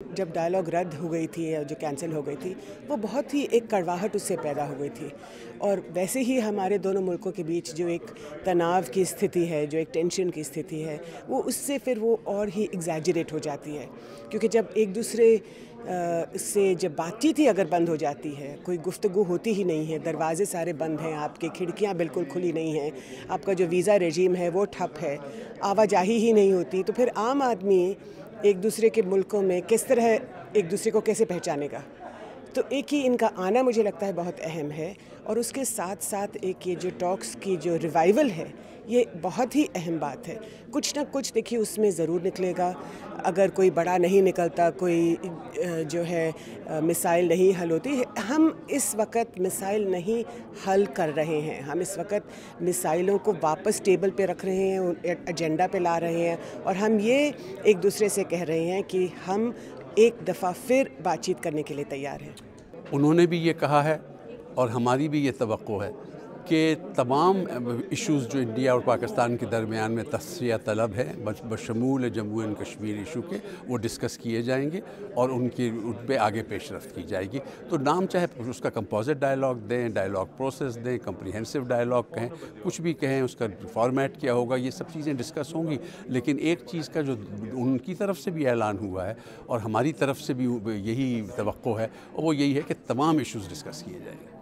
जब डायलॉग रद्द हो गई थी या जो कैंसिल हो गई थी, वो बहुत ही एक कड़वाहट उससे पैदा हो गई थी। और वैसे ही हमारे दोनों मुल्कों के बीच जो एक तनाव की स्थिति है, जो एक टेंशन की स्थिति है, वो उससे फिर वो और ही एग्जैजरेट हो जाती है। क्योंकि जब एक दूसरे से जब बातचीत ही अगर बंद हो जाती है, कोई गुफ्तगू होती ही नहीं है, दरवाजे सारे बंद हैं, आपकी खिड़कियां बिल्कुल खुली नहीं हैं, आपका जो वीज़ा रेजीम है वो ठप है, आवाजाही ही नहीं होती, तो फिर आम आदमी एक दूसरे के मुल्कों में किस तरह एक दूसरे को कैसे पहचानेगा। तो एक ही इनका आना मुझे लगता है बहुत अहम है, और उसके साथ साथ एक ये जो टॉक्स की जो रिवाइवल है, ये बहुत ही अहम बात है। कुछ ना कुछ देखिए उसमें ज़रूर निकलेगा। अगर कोई बड़ा नहीं निकलता, कोई जो है मिसाइल नहीं हल होती, हम इस वक्त मिसाइल नहीं हल कर रहे हैं, हम इस वक्त मिसाइलों को वापस टेबल पे रख रहे हैं, एजेंडा पे ला रहे हैं, और हम ये एक दूसरे से कह रहे हैं कि हम एक दफ़ा फिर बातचीत करने के लिए तैयार हैं। उन्होंने भी ये कहा है और हमारी भी ये तवक्को है कि तमाम इश्यूज़ जो इंडिया और पाकिस्तान के दरमियान में तस्फिया तलब है बशमूल जम्मू एंड कश्मीर इशू के, वो डिस्कस किए जाएंगे और उन पर आगे पेशरफ्त की जाएगी। तो नाम चाहे उसका कंपोजिट डायलॉग दें, डायलॉग प्रोसेस दें, कम्प्रीहेंसिव डायलॉग कहें, कुछ भी कहें, उसका फॉर्मेट क्या होगा, ये सब चीज़ें डिस्कस होंगी। लेकिन एक चीज़ का जो उनकी तरफ से भी ऐलान हुआ है और हमारी तरफ से भी यही तवक्को है, और वो यही है कि तमाम इश्यूज़ डिस्कस किए जाएंगे।